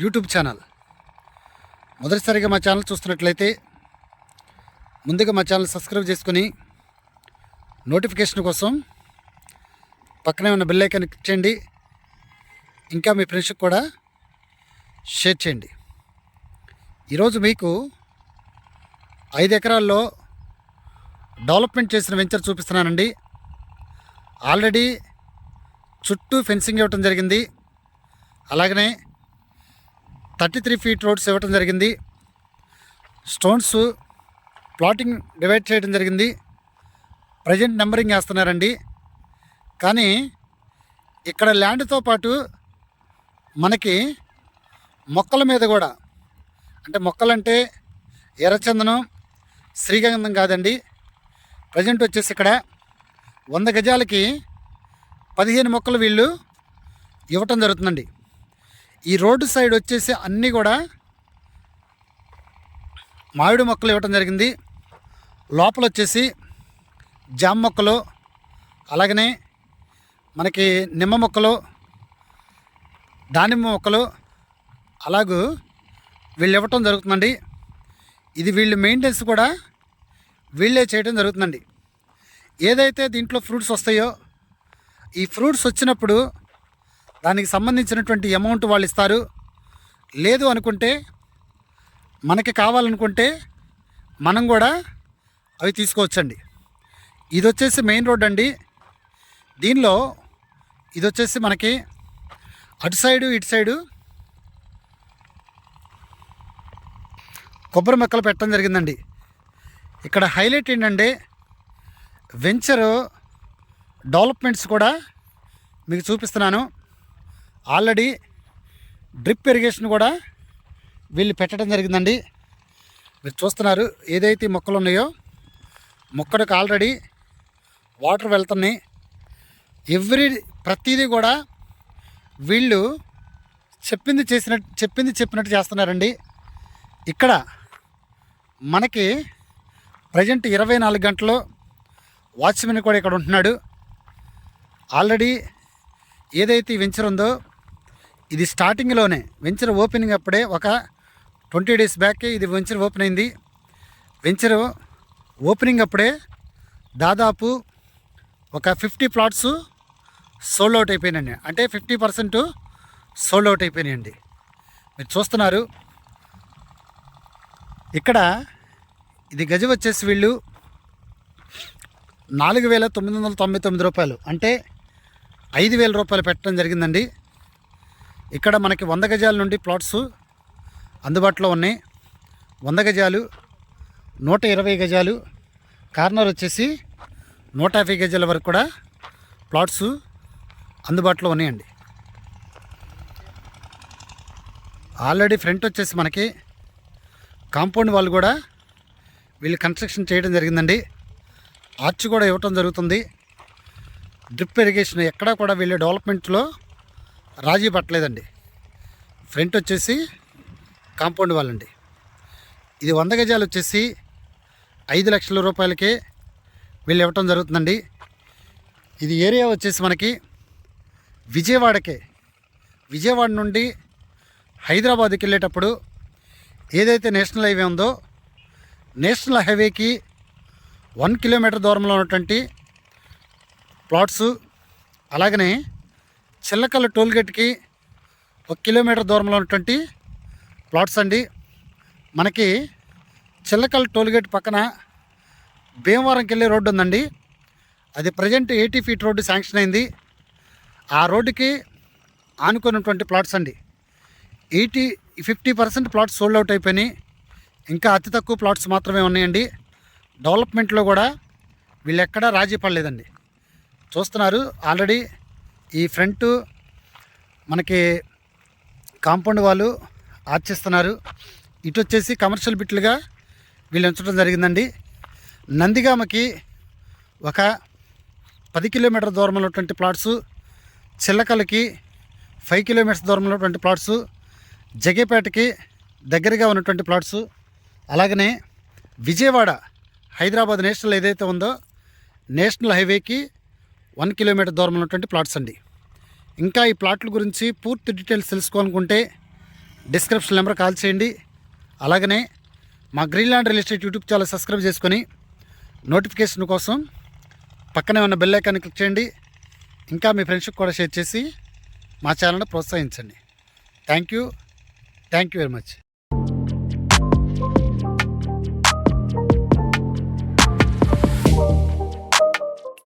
YouTube channel. మొదటిసారిగా మా channel చూస్తున్నట్లయితే ముందుగా మా ఛానల్ సబ్స్క్రైబ్ చేసుకుని నోటిఫికేషన్ కోసం పక్కనే ఉన్న బెల్ ఐకాన్ క్లిక్ చేయండి. ఇంకా మీ ఫ్రెండ్స్కి కూడా షేర్ చేయండి. ఈరోజు మీకు 5 ఎకరాల్లో డెవలప్మెంట్ చేసిన వెంచర్ చూపిస్తున్నానండి. ఆల్రెడీ చుట్టూ ఫెన్సింగ్ ఇవ్వటం జరిగింది. అలాగనే 33 ఫీట్ రోడ్స్ ఇవ్వటం జరిగింది. స్టోన్స్ ప్లాటింగ్ డివైడ్ చేయడం జరిగింది. ప్రజెంట్ నెంబరింగ్ వేస్తున్నారండి. కానీ ఇక్కడ ల్యాండ్తో పాటు మనకి మొక్కల మీద కూడా, అంటే మొక్కలంటే ఎర్రచందనం, శ్రీగంధం కాదండి. ప్రజెంట్ వచ్చేసి ఇక్కడ 100 గజాలకి 15 మొక్కలు వీళ్ళు ఇవ్వటం జరుగుతుందండి. ఈ రోడ్డు సైడ్ వచ్చేసి అన్నీ కూడా మామిడి మొక్కలు ఇవ్వటం జరిగింది. లోపల వచ్చేసి జామ మొక్కలు, అలాగనే మనకి నిమ్మ మొక్కలు, దానిమ్మ మొక్కలు అలాగూ వీళ్ళు ఇవ్వటం జరుగుతుందండి. ఇది వీళ్ళు మెయింటెనెన్స్ కూడా వీళ్ళే చేయడం జరుగుతుందండి. ఏదైతే దీంట్లో ఫ్రూట్స్ వస్తాయో ఈ ఫ్రూట్స్ వచ్చినప్పుడు దానికి సంబంధించినటువంటి అమౌంట్ వాళ్ళు ఇస్తారు. లేదు అనుకుంటే మనకి కావాలనుకుంటే మనం కూడా అవి తీసుకోవచ్చండి. ఇది వచ్చేసి మెయిన్ రోడ్ అండి. దీనిలో ఇది వచ్చేసి మనకి అటు సైడు ఇటు సైడు కొబ్బరి మొక్కలు పెట్టడం జరిగిందండి. ఇక్కడ హైలైట్ ఏంటంటే వెంచరు డెవలప్మెంట్స్ కూడా మీకు చూపిస్తున్నాను. ఆల్రెడీ డ్రిప్ ఇరిగేషన్ కూడా వీళ్ళు పెట్టడం జరిగిందండి. మీరు చూస్తున్నారు ఏదైతే మొక్కలు ఉన్నాయో మొక్కలకు ఆల్రెడీ వాటర్ వెళ్తున్నాయి. ప్రతిదీ కూడా వీళ్ళు చెప్పింది చెప్పినట్టు చేస్తున్నారండి. ఇక్కడ మనకి ప్రజెంట్ 24 గంటలు వాచ్మెన్ కూడా ఇక్కడ ఉంటున్నాడు. ఆల్రెడీ ఏదైతే ఈ వెంచర్ ఉందో ఇది స్టార్టింగ్లోనే వెంచర్ ఓపెనింగ్ అప్పుడే ఒక 20 డేస్ బ్యాకే ఇది వెంచర్ ఓపెన్ అయింది. వెంచర్ ఓపెనింగ్ అప్పుడే దాదాపు ఒక 50 ప్లాట్స్ సోల్డ్ అవుట్ అయిపోయినాయండి. అంటే 50% సోల్డ్ అవుట్ అయిపోయినాయండి. మీరు చూస్తున్నారు ఇక్కడ ఇది గజం వచ్చేసి వీళ్ళు 4,999 రూపాయలు, అంటే 5,000 రూపాయలు పెట్టడం జరిగిందండి. ఇక్కడ మనకి 100 గజాల నుండి ప్లాట్స్ అందుబాటులో ఉన్నాయి. 100 గజాలు, 120 గజాలు, కార్నర్ వచ్చేసి 150 గజాల వరకు కూడా ప్లాట్స్ అందుబాటులో ఉన్నాయండి. ఆల్రెడీ ఫ్రంట్ వచ్చేసి మనకి కాంపౌండ్ వాళ్ళు కూడా వీళ్ళు కన్స్ట్రక్షన్ చేయడం జరిగిందండి. ఆర్చ్ కూడా ఇవ్వటం జరుగుతుంది. డ్రిప్ ఇరిగేషన్ ఎక్కడా కూడా వీళ్ళు డెవలప్మెంట్లో రాజీ పట్టలేదండి. ఫ్రంట్ వచ్చేసి కాంపౌండ్ వాళ్ళండి. ఇది 100 గజాలు వచ్చేసి 5 లక్షల రూపాయలకే వీళ్ళు ఇవ్వటం జరుగుతుందండి. ఇది ఏరియా వచ్చేసి మనకి విజయవాడ నుండి హైదరాబాద్కి వెళ్ళేటప్పుడు ఏదైతే నేషనల్ హైవే ఉందో నేషనల్ హైవేకి 1 కిలోమీటర్ దూరంలో ఉన్నటువంటి ప్లాట్స్, అలాగనే చిల్లకల్ల టోల్గేట్కి 1 కిలోమీటర్ దూరంలో ఉన్నటువంటి ప్లాట్స్ అండి. మనకి చిల్లకల్ల టోల్గేట్ పక్కన భీమవరంకి వెళ్ళే రోడ్డు ఉందండి. అది ప్రజెంట్ 80 ఫీట్ రోడ్డు శాంక్షన్ అయింది. ఆ రోడ్డుకి ఆనుకున్నటువంటి ప్లాట్స్ అండి. 50% ప్లాట్స్ సోల్డ్ అవుట్ అయిపోయినాయి. ఇంకా అతి తక్కువ ప్లాట్స్ మాత్రమే ఉన్నాయండి. డెవలప్మెంట్లో కూడా వీళ్ళు ఎక్కడా రాజీ పడలేదండి. చూస్తున్నారు ఆల్రెడీ ఈ ఫ్రంట్ మనకి కాంపౌండ్ వాళ్ళు ఆర్చిస్తున్నారు. ఇటు వచ్చేసి కమర్షియల్ బిట్లుగా వీళ్ళు ఉంచడం జరిగిందండి. నందిగామకి ఒక 10 కిలోమీటర్ దూరంలో ఉన్నటువంటి ప్లాట్స్, చిల్లకలకి 5 కిలోమీటర్స్ దూరంలో ఉన్నటువంటి ప్లాట్స్, జగేపేటకి దగ్గరగా ఉన్నటువంటి ప్లాట్స్, అలాగనే విజయవాడ హైదరాబాద్ నేషనల్ ఏదైతే ఉందో నేషనల్ హైవేకి 1 కిలోమీటర్ దూరంలో ఉన్నటువంటి ప్లాట్స్ అండి. ఇంకా ఈ ప్లాట్ల గురించి పూర్తి డీటెయిల్స్ తెలుసుకోవాలనుకుంటే డిస్క్రిప్షన్ నెంబర్ కాల్ చేయండి. అలాగనే మా green land real estate YouTube channel subscribe చేసుకొని నోటిఫికేషన్ కోసం పక్కనే ఉన్న బెల్ ఐకాన్ని క్లిక్ చేయండి. ఇంకా మీ ఫ్రెండ్స్కి కూడా షేర్ చేసి మా ఛానల్ని ప్రోత్సహించండి. Thank you very much.